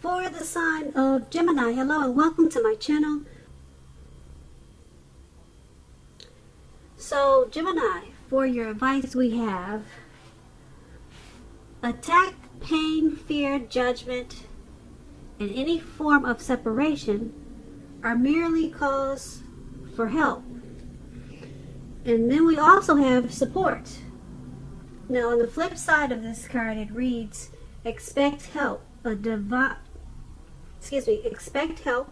For the sign of Gemini, hello and welcome to my channel. So Gemini, for your advice we have attack, pain, fear, judgment, and any form of separation are merely cause for help. And then we also have support. Now on the flip side of this card it reads expect help. Expect help.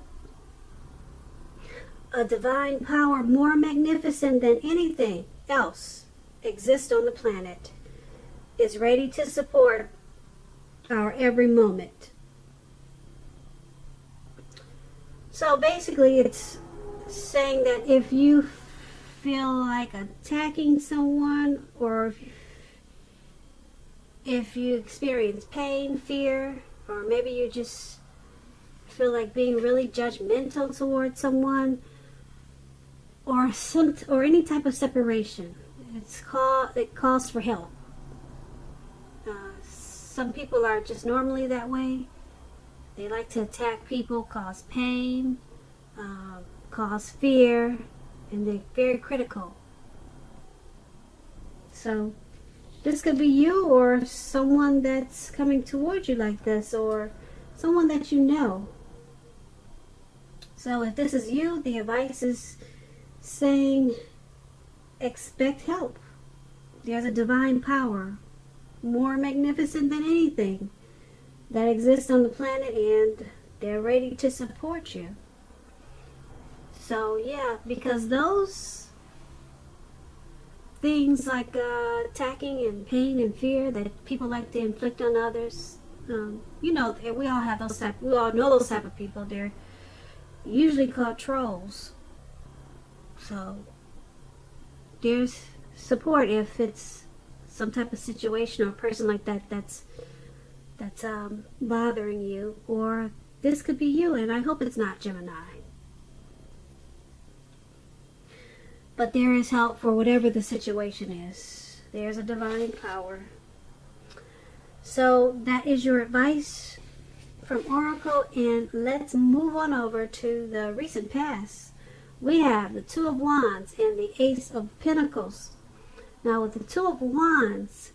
A divine power more magnificent than anything else exists on the planet is ready to support our every moment. So basically it's saying that if you feel like attacking someone, or if you experience pain, fear, or maybe you just feel like being really judgmental towards someone, or any type of separation, it calls for help. Some people are just normally that way. They like to attack people, cause pain, cause fear, and they're very critical. So this could be you, or someone that's coming towards you like this, or someone that you know. So if this is you, the advice is saying expect help. There's a divine power more magnificent than anything that exists on the planet, and they're ready to support you. So yeah, because those things like attacking and pain and fear that people like to inflict on others, we all have those we all know those type of people. They're usually called trolls. So there's support if it's some type of situation or a person like that that's bothering you, or this could be you, and I hope it's not Gemini. But there is help for whatever the situation is. There's a divine power. So that is your advice from Oracle, and let's move on over to the recent past. We have the Two of Wands and the Ace of Pentacles. Now with the Two of Wands,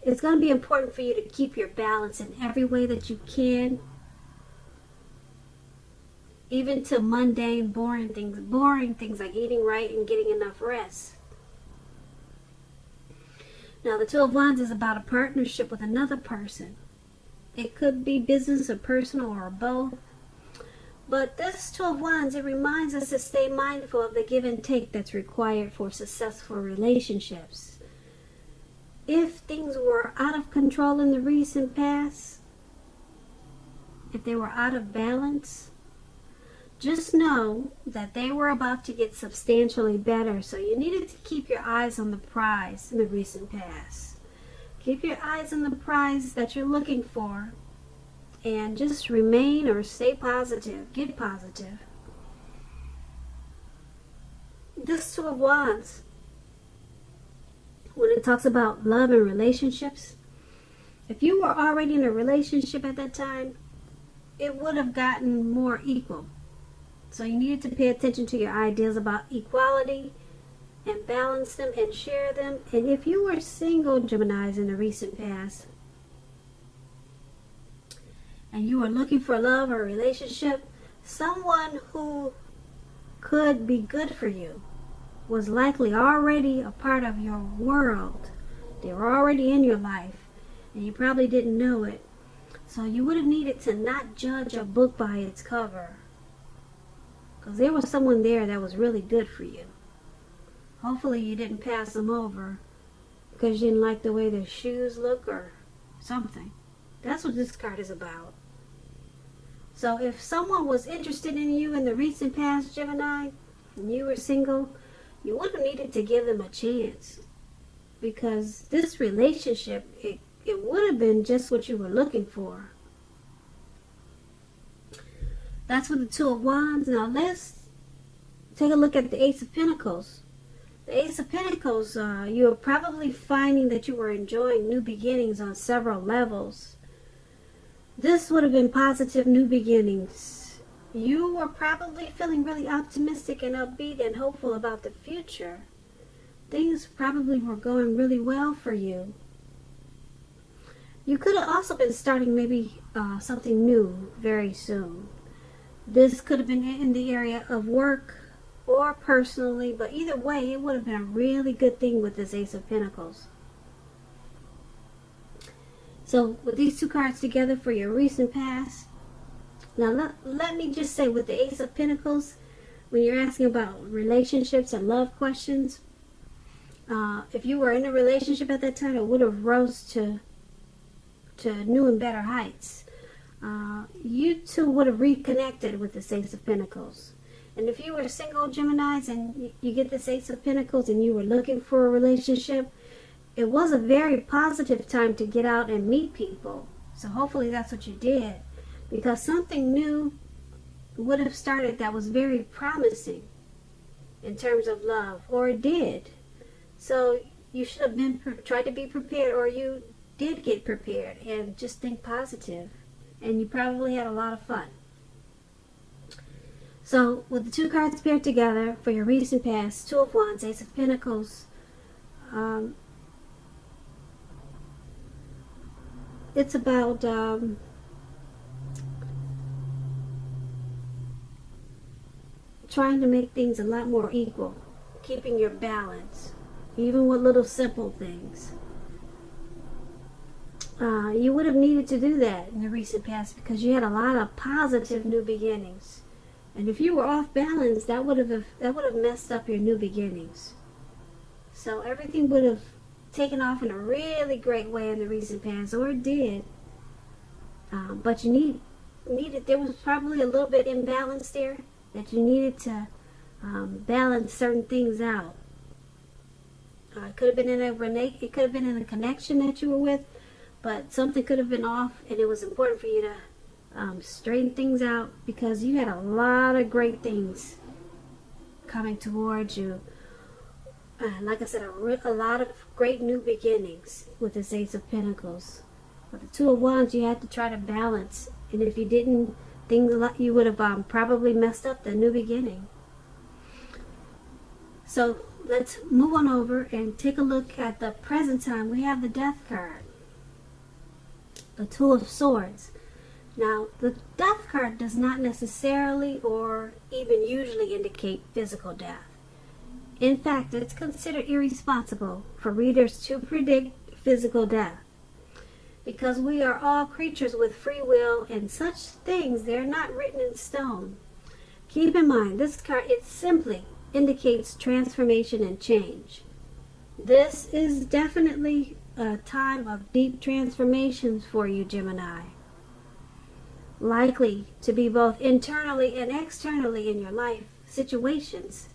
it's going to be important for you to keep your balance in every way that you can. Even to mundane, boring things like eating right and getting enough rest. Now the Two of Wands is about a partnership with another person. It could be business or personal or both. But this Two of Wands, it reminds us to stay mindful of the give and take that's required for successful relationships. If things were out of control in the recent past, if they were out of balance, just know that they were about to get substantially better. So you needed to keep your eyes on the prize in the recent past. Keep your eyes on the prize that you're looking for. And just remain or stay positive. Get positive. This Two of Wands, when it talks about love and relationships, if you were already in a relationship at that time, it would have gotten more equal. So you needed to pay attention to your ideas about equality and balance them and share them. And if you were single, Geminis, in the recent past, and you were looking for love or a relationship, someone who could be good for you was likely already a part of your world. They were already in your life, and you probably didn't know it. So you would have needed to not judge a book by its cover, because there was someone there that was really good for you. Hopefully you didn't pass them over because you didn't like the way their shoes look or something. That's what this card is about. So if someone was interested in you in the recent past, Gemini, and you were single, you would have needed to give them a chance. Because this relationship, it would have been just what you were looking for. That's with the Two of Wands. Now let's take a look at the Ace of Pentacles. The Ace of Pentacles, you're probably finding that you were enjoying new beginnings on several levels. This would have been positive new beginnings. You were probably feeling really optimistic and upbeat and hopeful about the future. Things probably were going really well for you. You could have also been starting maybe something new very soon. This could have been in the area of work or personally, but either way, it would have been a really good thing with this Ace of Pentacles. So with these two cards together for your recent past, now let me just say with the Ace of Pentacles, when you're asking about relationships and love questions, if you were in a relationship at that time, it would have rose to new and better heights. You two would have reconnected with the Ace of Pentacles. And if you were single Geminis and you get this Ace of Pentacles and you were looking for a relationship, it was a very positive time to get out and meet people. So hopefully that's what you did, because something new would have started that was very promising in terms of love, or it did. So you should have been tried to be prepared, or you did get prepared, and just think positive. And you probably had a lot of fun. So with the two cards paired together for your recent past, Two of Wands, Ace of Pentacles, it's about trying to make things a lot more equal, keeping your balance, even with little simple things. You would have needed to do that in the recent past because you had a lot of positive new beginnings. And if you were off balance, that would have messed up your new beginnings. So everything would have taken off in a really great way in the recent past, or it did. But you needed, there was probably a little bit imbalance there that you needed to balance certain things out. It could have been in a connection that you were with, but something could have been off, and it was important for you to straighten things out because you had a lot of great things coming towards you. Like I said, a lot of great new beginnings with this Ace of Pentacles. With the Two of Wands, you had to try to balance, and if you didn't, you would have probably messed up the new beginning. So let's move on over and take a look at the present time. We have the Death card, the Two of Swords. Now, the Death card does not necessarily or even usually indicate physical death. In fact, it's considered irresponsible for readers to predict physical death, because we are all creatures with free will, and such things, they're not written in stone. Keep in mind, this card, it simply indicates transformation and change. This is definitely a time of deep transformations for you, Gemini. Likely to be both internally and externally in your life situations.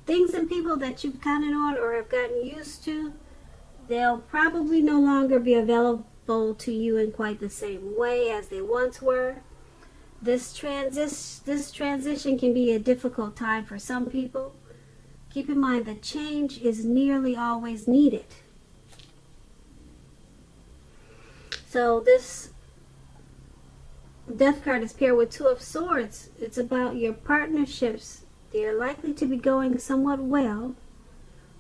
Things and people that you've counted on or have gotten used to, they'll probably no longer be available to you in quite the same way as they once were. This transition can be a difficult time for some people. Keep in mind that change is nearly always needed. So this Death card is paired with Two of Swords. It's about your partnerships. They're likely to be going somewhat well,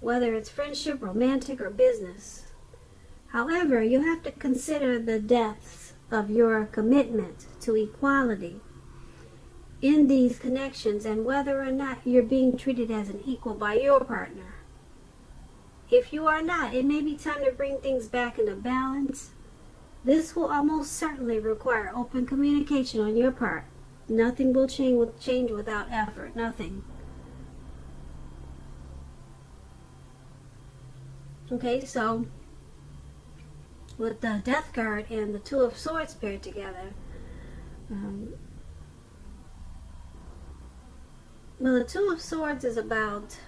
whether it's friendship, romantic, or business. However, you have to consider the depths of your commitment to equality in these connections and whether or not you're being treated as an equal by your partner. If you are not, it may be time to bring things back into balance. This will almost certainly require open communication on your part. Nothing will change without effort. Nothing. Okay, so with the Death card and the Two of Swords paired together, well, the Two of Swords is about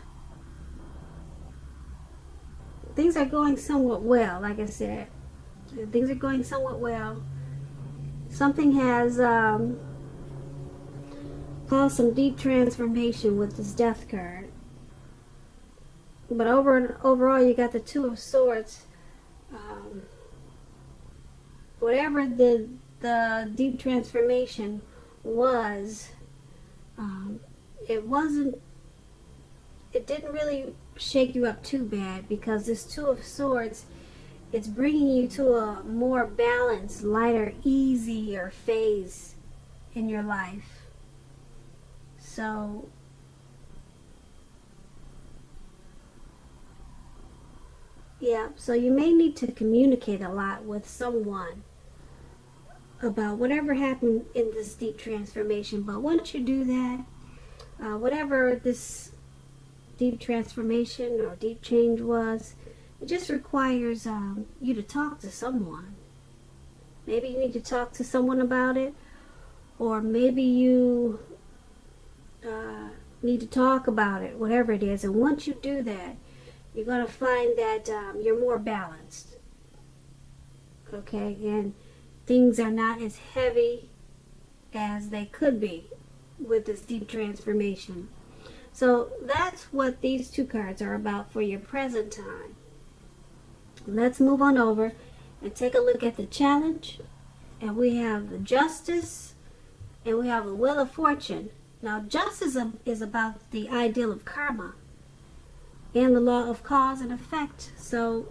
things are going somewhat well. Like I said, things are going somewhat well. Something has caused some deep transformation with this Death card. But overall, you got the Two of Swords. Whatever the the deep transformation was, it didn't really shake you up too bad, because this Two of Swords, it's bringing you to a more balanced, lighter, easier phase in your life. So yeah, so you may need to communicate a lot with someone about whatever happened in this deep transformation. But once you do that, whatever this deep transformation or deep change was, it just requires you to talk to someone. Maybe you need to talk to someone about it, or maybe you need to talk about it, whatever it is. And once you do that, you're going to find that you're more balanced. Okay? And things are not as heavy as they could be with this deep transformation. So that's what these two cards are about for your present time. Let's move on over and take a look at the challenge. And we have the Justice, and we have the Wheel of Fortune. Now, Justice is about the ideal of karma and the law of cause and effect. So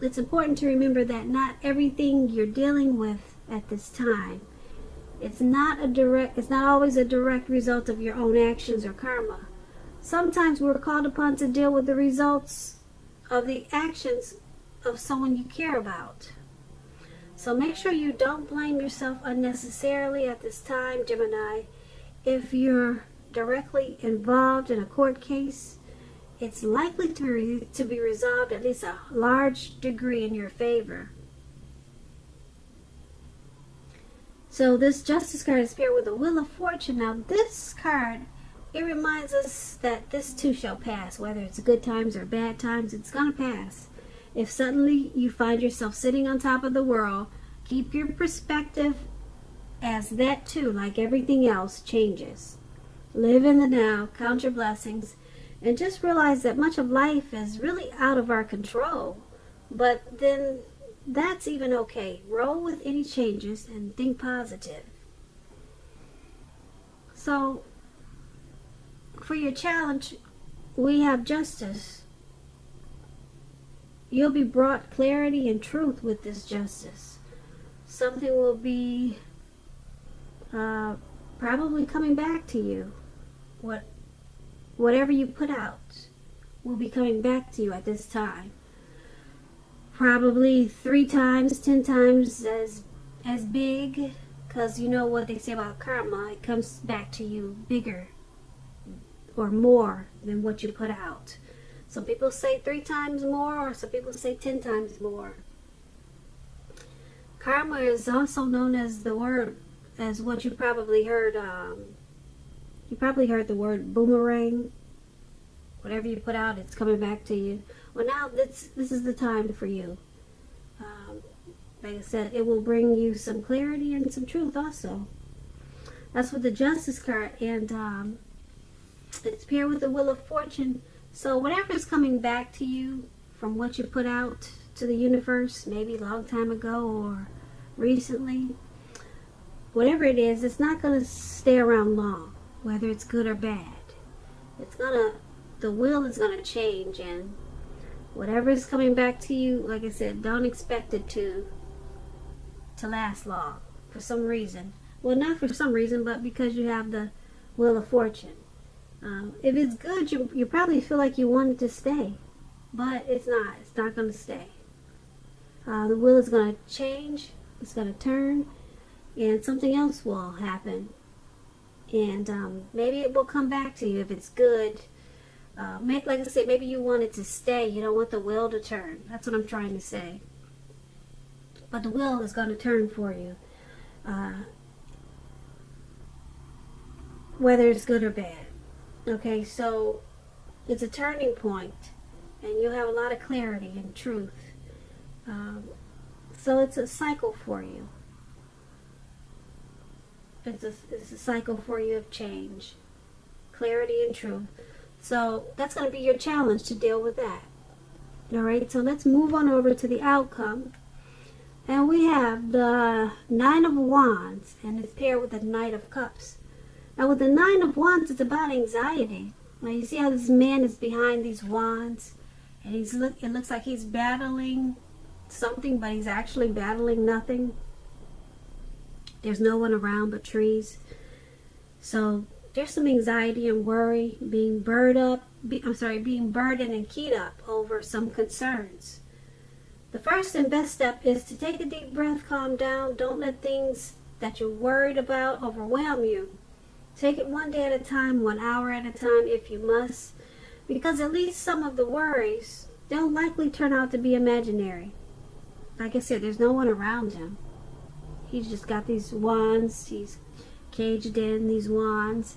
it's important to remember that not everything you're dealing with at this time, it's not always a direct result of your own actions or karma. Sometimes we're called upon to deal with the results of the actions of someone you care about. So make sure you don't blame yourself unnecessarily at this time, Gemini. If you're directly involved in a court case, it's likely to be resolved at least a large degree in your favor. So this Justice card is paired with the Wheel of Fortune. Now this card, it reminds us that this too shall pass. Whether it's good times or bad times, it's going to pass. If suddenly you find yourself sitting on top of the world, keep your perspective as that too, like everything else, changes. Live in the now, count your blessings, and just realize that much of life is really out of our control. But then that's even okay. Roll with any changes and think positive. So for your challenge, we have Justice. You'll be brought clarity and truth with this Justice. Something will be probably coming back to you. Whatever you put out will be coming back to you at this time. Probably 3 times, 10 times as big, because you know what they say about karma. It comes back to you bigger or more than what you put out. Some people say 3 times more, or some people say 10 times more. Karma is also known as what you probably heard. You probably heard the word boomerang. Whatever you put out, it's coming back to you. Well, now this is the time for you. Like I said, it will bring you some clarity and some truth also. That's with the Justice card, and it's paired with the Wheel of Fortune. So whatever is coming back to you from what you put out to the universe, maybe a long time ago or recently, whatever it is, it's not going to stay around long, whether it's good or bad. The wheel is going to change, and whatever is coming back to you, like I said, don't expect it to last long for some reason. Well, not for some reason, but because you have the Wheel of Fortune. If it's good, you probably feel like you want it to stay, but it's not. It's not going to stay. The wheel is going to change. It's going to turn, and something else will happen. And maybe it will come back to you if it's good. Like I said, maybe you want it to stay. You don't want the wheel to turn. That's what I'm trying to say. But the wheel is going to turn for you, whether it's good or bad. Okay, so it's a turning point, and you'll have a lot of clarity and truth. So it's a cycle for you. It's a cycle for you of change, clarity and truth. So that's going to be your challenge, to deal with that. All right, so let's move on over to the outcome. And we have the Nine of Wands, and it's paired with the Knight of Cups. Now with the Nine of Wands, it's about anxiety. Now you see how this man is behind these wands, and it looks like he's battling something, but he's actually battling nothing. There's no one around but trees. So there's some anxiety and worry, being burdened and keyed up over some concerns. The first and best step is to take a deep breath, calm down. Don't let things that you're worried about overwhelm you. Take it one day at a time, 1 hour at a time if you must, because at least some of the worries, they'll likely turn out to be imaginary. Like I said, there's no one around him. He's just got these wands. He's caged in these wands,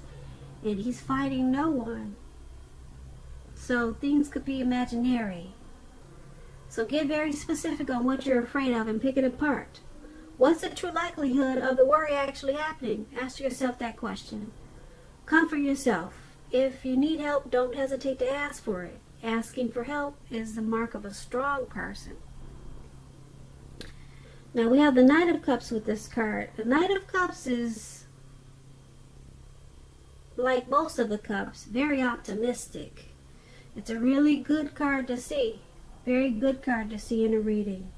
and he's fighting no one. So things could be imaginary. So get very specific on what you're afraid of and pick it apart. What's the true likelihood of the worry actually happening? Ask yourself that question. Comfort yourself. If you need help, don't hesitate to ask for it. Asking for help is the mark of a strong person. Now we have the Knight of Cups with this card. The Knight of Cups is, like most of the cups, very optimistic. It's a really good card to see. Very good card to see in a reading.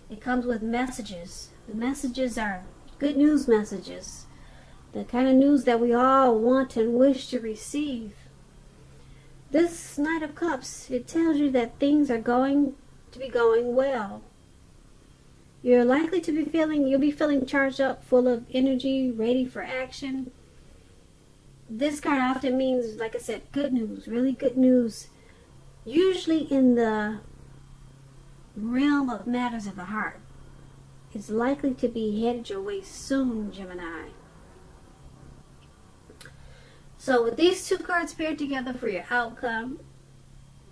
It comes with messages. The messages are good news messages. The kind of news that we all want and wish to receive. This Knight of Cups, it tells you that things are going to be going well. You're likely to be you'll be feeling charged up, full of energy, ready for action. This card often means, like I said, good news, really good news. Usually in the realm of matters of the heart. It's likely to be headed your way soon, Gemini. So with these two cards paired together for your outcome,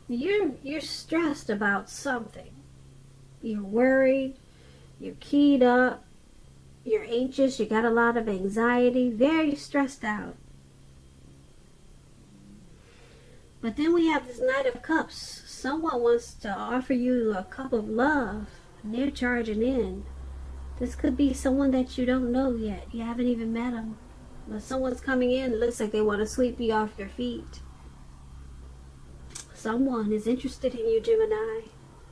you're stressed about something. You're worried, you're keyed up, you're anxious, you got a lot of anxiety, very stressed out. But then we have this Knight of Cups. Someone wants to offer you a cup of love, and they're charging in. This could be someone that you don't know yet. You haven't even met them. But someone's coming in. It looks like they want to sweep you off your feet. Someone is interested in you, Gemini.